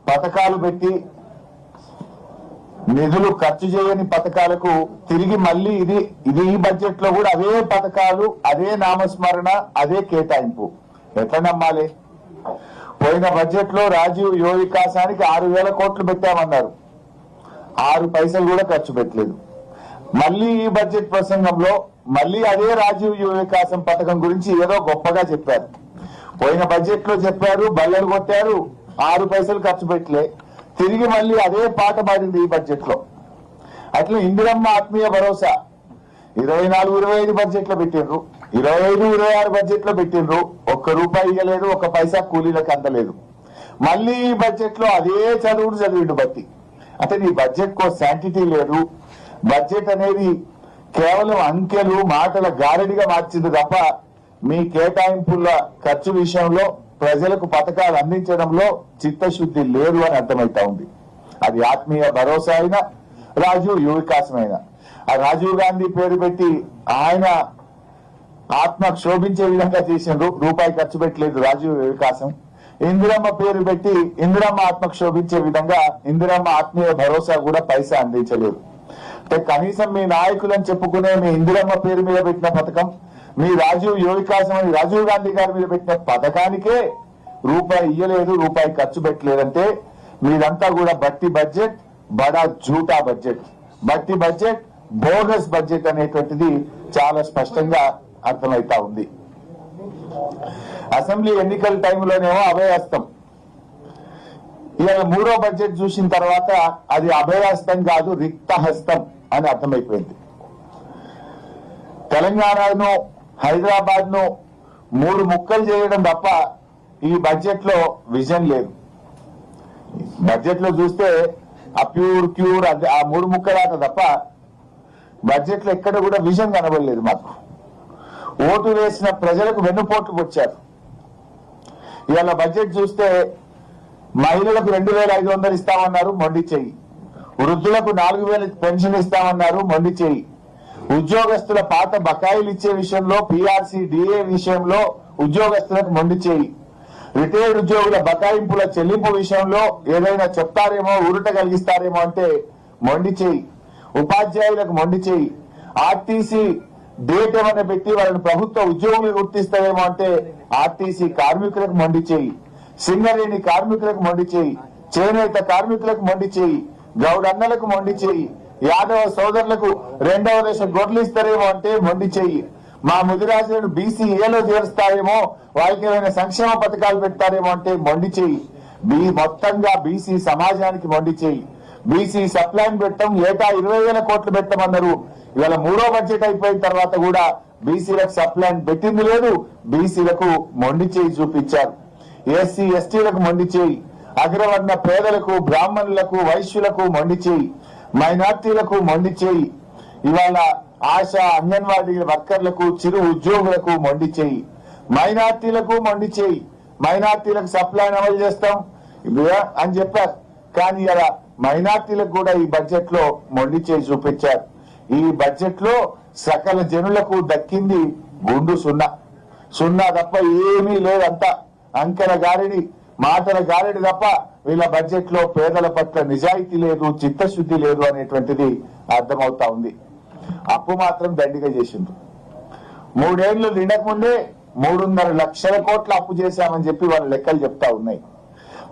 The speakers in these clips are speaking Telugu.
పథకాలు పెట్టి నిధులు ఖర్చు చేయని పథకాలకు తిరిగి మళ్ళీ ఇది ఈ బడ్జెట్ లో కూడా అవే పథకాలు, అదే నామస్మరణ, అదే కేటాయింపు. ఎట్లా నమ్మాలి? పోయిన బడ్జెట్ లో రాజీవ్ యువ వికాసానికి 6,000 కోట్లు పెట్టామన్నారు, 6 పైసలు కూడా ఖర్చు పెట్టలేదు. మళ్ళీ ఈ బడ్జెట్ ప్రసంగంలో మళ్ళీ అదే రాజీవ్ యువ వికాసం పథకం గురించి ఏదో గొప్పగా చెప్పారు. పోయిన బడ్జెట్ లో చెప్పారు, బల్లలు కొట్టారు, 6 పైసలు ఖర్చు పెట్టలే. తిరిగి మళ్ళీ అదే పాట మారింది ఈ బడ్జెట్ లో. అట్లా ఇందిరమ్మ ఆత్మీయ భరోసా 24-25 బడ్జెట్ లో పెట్టిండ్రు, 25-26 బడ్జెట్ లో పెట్టిండ్రు, ₹1 ఇవ్వలేదు, 1 పైసా కూలీలకు అందలేదు. మళ్ళీ ఈ బడ్జెట్ లో అదే చదువుడు చదివిండు బట్టి. అంటే నీ బడ్జెట్ కో శాంటిటీ లేదు. బడ్జెట్ అనేది కేవలం అంకెలు మాటల గారడిగా మార్చింది తప్ప మీ కేటాయింపుల ఖర్చు విషయంలో ప్రజలకు పథకాలు అందించడంలో చిత్తశుద్ధి లేదు అని అర్థమైతా ఉంది. అది ఆత్మీయ భరోసా అయినా రాజీవ్ యువ వికాసం అయినా. ఆ రాజీవ్ గాంధీ పేరు పెట్టి ఆయన ఆత్మ క్షోభించే విధంగా చేసిండ్రు, ₹1 ఖర్చు పెట్టలేదు రాజీవ్ యువ వికాసం. ఇందిరమ్మ పేరు పెట్టి ఇందిరమ్మ ఆత్మ క్షోభించే విధంగా ఇందిరమ్మ ఆత్మీయ భరోసా కూడా పైసా అందించలేదు. అంటే కనీసం మీ నాయకులని చెప్పుకునే మీ ఇందిరమ్మ పేరు మీద పెట్టిన పథకం, మీ రాజీవ్ యువ వికాసం అని రాజీవ్ గాంధీ గారి మీద పెట్టిన పథకానికే ₹1 ఇయ్యలేదు, ₹1 ఖర్చు పెట్టలేదంటే మీదంతా కూడా బట్టి బడ్జెట్, బడా జూటా బడ్జెట్, బట్టి బడ్జెట్, బోగస్ బడ్జెట్ అనేటువంటిది చాలా స్పష్టంగా అర్థమైతా ఉంది. అసెంబ్లీ ఎన్నికల టైంలోనేమో అభయహస్తం, ఇవాళ 3వ బడ్జెట్ చూసిన తర్వాత అది అభయహస్తం కాదు, రిక్తహస్తం అని అర్థమైపోయింది. తెలంగాణను, హైదరాబాద్ ను 3 ముక్కలు చేయడం తప్ప ఈ బడ్జెట్ లో విజన్ లేదు. బడ్జెట్ లో చూస్తే ఆ క్యూర్ ఆ 3 ముక్కలాట తప్ప బడ్జెట్ లో ఎక్కడ కూడా విజన్ కనబడలేదు. మాకు ఓటు వేసిన ప్రజలకు వెన్నుపోట్లు వచ్చారు. ఇవాళ బడ్జెట్ చూస్తే మహిళలకు 2,500 ఇస్తామన్నారు, మొండి చెయ్యి. వృద్ధులకు 4,000 పెన్షన్ ఇస్తామన్నారు, మొండి చెయ్యి. ఉద్యోగస్తుల పాత బకాయిలు ఇచ్చే విషయంలో, పిఆర్సీ డిఏ విషయంలో ఉద్యోగస్తులకు మొండి చెయ్యి. రిటైర్డ్ ఉద్యోగుల బకాయింపుల చెల్లింపు విషయంలో ఏదైనా చెప్తారేమో, ఊరట కలిగిస్తారేమో అంటే మొండి చెయ్యి. ఉపాధ్యాయులకు మొండి చెయ్యి. ఆర్టీసీ డేట్ ఏమైనా పెట్టి వాళ్ళని ప్రభుత్వ ఉద్యోగులు గుర్తిస్తారేమో అంటే ఆర్టీసీ కార్మికులకు మొండి చెయ్యి. సింగరేణి కార్మికులకు మొండి చెయ్యి. చేనేత కార్మికులకు మొండి చెయ్యి. గౌడన్నలకు మొండి చెయ్యి. యాదవ సోదరులకు 2వ దశ గొడ్లు ఇస్తారేమో అంటే మొండి చెయ్యి. మా ముదిరాజులను బీసీఏలో చేరుస్తారేమో, వాళ్ళకి ఏమైనా సంక్షేమ పథకాలు పెడతారేమో అంటే మొండి చెయ్యి. మొత్తంగా బీసీ సమాజానికి మొండి చెయ్యి. బీసీ సప్లైన్ పెట్టడం, ఏటా 20,000 కోట్లు పెట్టమన్నారు. ఇవాళ 3వ బడ్జెట్ అయిపోయిన తర్వాత కూడా బీసీలకు సప్లైన్ పెట్టింది లేదు, బీసీలకు మొండి చెయ్యి చూపించారు. ఎస్సీ ఎస్టీలకు మొండి చెయ్యి. అగ్రవర్ణ పేదలకు, బ్రాహ్మణులకు, వైశ్యులకు మొండి చెయ్యి. మైనార్టీలకు మొండి చెయ్యి. ఇవాళ ఆశా అంగన్వాడీ వర్కర్లకు, చిరు ఉద్యోగులకు మొండి చెయ్యి. మైనార్టీలకు మొండి చెయ్యి. మైనార్టీలకు సప్లైన్ అమలు చేస్తాం అని చెప్పారు, కానీ ఇలా మైనార్టీలకు కూడా ఈ బడ్జెట్ లో మొండి చేయి చూపించారు. ఈ బడ్జెట్ లో సకల జనులకు దక్కింది గుండు సున్నా తప్ప ఏమీ లేదంతా అంకెల గారిడి, మాటల గారిడి తప్ప వీళ్ళ బడ్జెట్ లో పేదల పట్ల నిజాయితీ లేదు, చిత్తశుద్ధి లేదు అనేటువంటిది అర్థమవుతా ఉంది. అప్పు మాత్రం దండిగా చేసిండ్రు. 3 ఏళ్లు నిండక ముందే 3.5 లక్షల కోట్ల అప్పు చేశామని చెప్పి వాళ్ళ లెక్కలు చెప్తా ఉన్నాయి.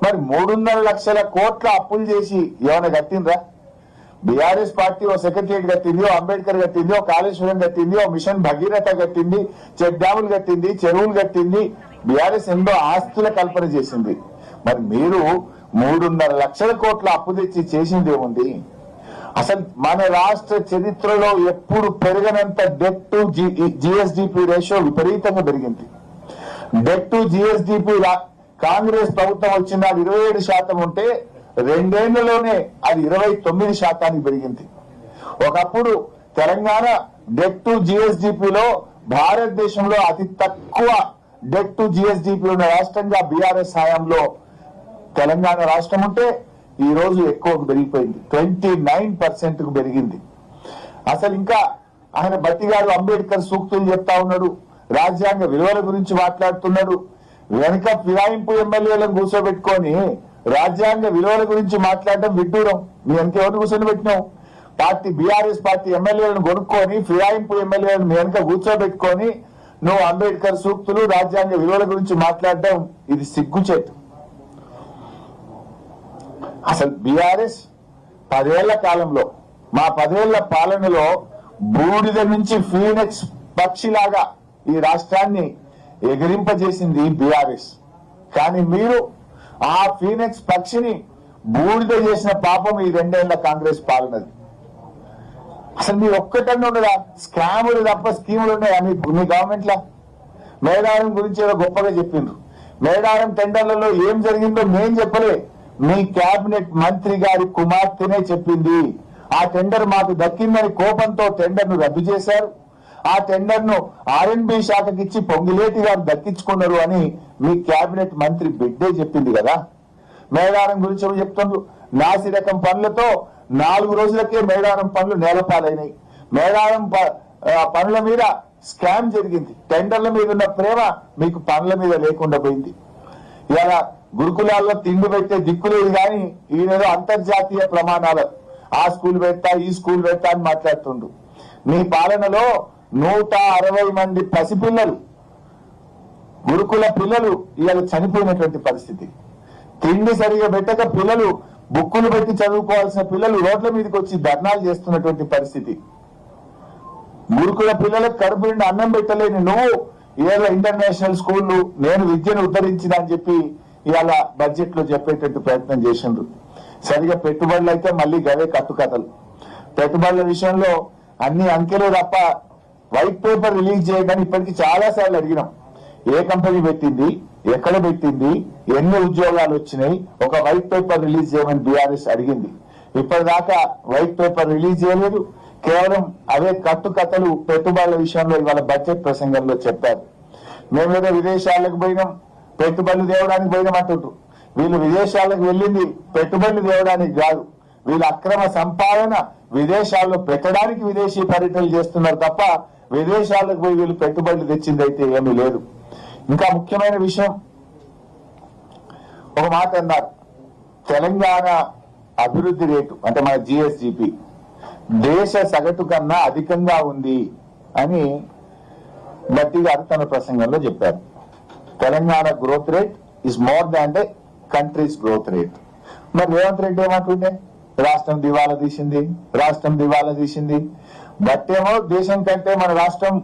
మరి 3.5 లక్షల కోట్ల అప్పులు చేసి ఏమైనా కట్టిండ్రా? బీఆర్ఎస్ పార్టీ ఓ సెక్రటరియట్ కట్టింది, ఓ అంబేద్కర్ కట్టింది, ఓ కాళేశ్వరం కట్టింది, ఓ మిషన్ భగీరథ కట్టింది, చెక్ డ్యాములు కట్టింది, చెరువులు కట్టింది. బీఆర్ఎస్ ఎన్నో ఆస్తుల కల్పన చేసింది. మరి మీరు 3.5 లక్షల కోట్ల అప్పు తెచ్చి చేసింది ఏముంది? అసలు మన రాష్ట్ర చరిత్రలో ఎప్పుడు పెరగనంత డెట్ టు జిఎస్డిపి రేషియో విపరీతంగా పెరిగింది. డెట్ టు జిఎస్డిపి కాంగ్రెస్ ప్రభుత్వం వచ్చిన 27% ఉంటే 2 ఏళ్లలోనే అది 29% పెరిగింది. ఒకప్పుడు తెలంగాణ డెట్ టు జిఎస్డిపిలో భారతదేశంలో అతి తక్కువ డెట్ టు జిఎస్డిపి ఉన్న రాష్ట్రంగా బీఆర్ఎస్ హయాంలో తెలంగాణ రాష్ట్రం ఉంటే ఈ రోజు ఎక్కువకు పెరిగిపోయింది, 29% కు పెరిగింది. అసలు ఇంకా ఆయన బట్టి గారు అంబేద్కర్ సూక్తులు చెప్తా ఉన్నాడు, రాజ్యాంగ విలువల గురించి మాట్లాడుతున్నాడు. వెనుక ఫిరాయింపు ఎమ్మెల్యేలను కూర్చోబెట్టుకొని రాజ్యాంగ విలువల గురించి మాట్లాడడం విడ్డూరం. మీ వెనక ఎవరు కూర్చొని పెట్టినావు? పార్టీ బీఆర్ఎస్ పార్టీ ఎమ్మెల్యేలను కొనుక్కొని ఫిరాయింపు ఎమ్మెల్యేలను మీ వెనక కూర్చోబెట్టుకొని నువ్వు అంబేద్కర్ సూక్తులు రాజ్యాంగ విలువల గురించి మాట్లాడడం ఇది సిగ్గుచేటు. అసలు బీఆర్ఎస్ 10 ఏళ్ల కాలంలో మా 10 ఏళ్ల పాలనలో బూడిద నుంచి ఫీనిక్స్ పక్షిలాగా ఈ రాష్ట్రాన్ని ఎగిరింపజేసింది బీఆర్ఎస్. కానీ మీరు ఆ ఫీనిక్స్ పక్షిని బూడిద చేసిన పాపం ఈ 2 ఏళ్ల కాంగ్రెస్ పాలనది. అసలు మీరు ఒక్కటన్నా ఉండదా? స్కాములు తప్ప స్కీములు ఉన్నాయా మీ గవర్నమెంట్ లా? మేడారం గురించి ఏదో గొప్పగా చెప్పిండ్రు. మేడారం టెండర్లలో ఏం జరిగిందో మేం చెప్పలే, మీ కేబినెట్ మంత్రి గారి కుమార్తెనే చెప్పింది. ఆ టెండర్ మాకు దక్కిందని కోపంతో టెండర్ ను రద్దు చేశారు. ఆ టెండర్ ను ఆర్ఎన్బి శాఖకి ఇచ్చి పొంగిలేటి గారు దక్కించుకున్నారు అని మీ కేబినెట్ మంత్రి బిడ్డే చెప్పింది కదా. మేడారం గురించి చెప్తున్నారు. నాసి రకం పనులతో 4 రోజులకే మేడారం పనులు నేలపాలైనాయి. మేడారం పనుల మీద స్కామ్ జరిగింది. టెండర్ల మీద ఉన్న ప్రేమ మీకు పనుల మీద లేకుండా పోయింది. ఇలా గురుకులాల్లో తిండి పెట్టే దిక్కులేదు కానీ ఈయనేదో అంతర్జాతీయ ప్రమాణాలు ఆ స్కూల్ పెడతా ఈ స్కూల్ పెడతా అని మాట్లాడుతుండు. మీ పాలనలో 160 మంది పసిపిల్లలు గురుకుల పిల్లలు ఇవాళ చనిపోయినటువంటి పరిస్థితి. తిండి సరిగా పెట్టక పిల్లలు బుక్కులు పెట్టి చదువుకోవాల్సిన పిల్లలు రోడ్ల మీదకి వచ్చి ధర్నాలు చేస్తున్నటువంటి పరిస్థితి. గురుకుల పిల్లలకు కడుపు నిండి అన్నం పెట్టలేని నువ్వు ఏదో ఇంటర్నేషనల్ స్కూళ్లు నేను విద్యను ఉద్ధరించిన అని చెప్పి ఇవాళ బడ్జెట్ లో చెప్పేటట్టు ప్రయత్నం చేసిండ్రు. సరిగా పెట్టుబడులు అయితే మళ్ళీ గవే కట్టుకథలు. పెట్టుబడుల విషయంలో అన్ని అంకెలు తప్ప వైట్ పేపర్ రిలీజ్ చేయడానికి ఇప్పటికీ చాలా సార్లు అడిగినాం. ఏ కంపెనీ పెట్టింది, ఎక్కడ పెట్టింది, ఎన్ని ఉద్యోగాలు వచ్చినాయి, ఒక వైట్ పేపర్ రిలీజ్ చేయమని బీఆర్ఎస్ అడిగింది. ఇప్పటిదాకా వైట్ పేపర్ రిలీజ్ చేయలేదు. కేవలం అవే కట్టుకథలు పెట్టుబడుల విషయంలో ఇవాళ బడ్జెట్ ప్రసంగంలో చెప్పారు. మేమేదో విదేశాలకు పోయినాం, పెట్టుబడులు తేవడానికి పోయినాం అంటుండ్రు. వీళ్ళు విదేశాలకు వెళ్ళింది పెట్టుబడులు తేవడానికి కాదు, వీళ్ళ అక్రమ సంపాదన విదేశాల్లో పెట్టడానికి విదేశీ పర్యటనలు చేస్తున్నారు తప్ప విదేశాలకు పోయి వీళ్ళు పెట్టుబడులు తెచ్చింది అయితే ఏమీ లేదు. ఇంకా ముఖ్యమైన విషయం, ఒక మాట అన్నారు, తెలంగాణ అభివృద్ధి రేటు అంటే మన జిఎస్డిపి దేశ సగటు కన్నా అధికంగా ఉంది అని గట్టి గారు తన ప్రసంగంలో చెప్పారు. Telangana growth rate is more than the countries growth rate. మరి రేవంత్ రెడ్డి ఏమంటుండే రాష్ట్రం దివాలా తీసింది, రాష్ట్రం దివాలా తీసింది. బట్టేమో దేశం కంటే మన రాష్ట్రం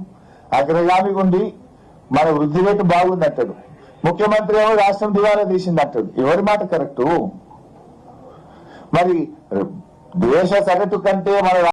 అగ్రగామిగా ఉండి మన వృద్ధి రేటు బాగుంది అంటాడు. ముఖ్యమంత్రి ఏమో రాష్ట్రం దివాలా తీసింది అంటాడు. ఎవరి మాట కరెక్టు? మరి దేశ సగటు కంటే మన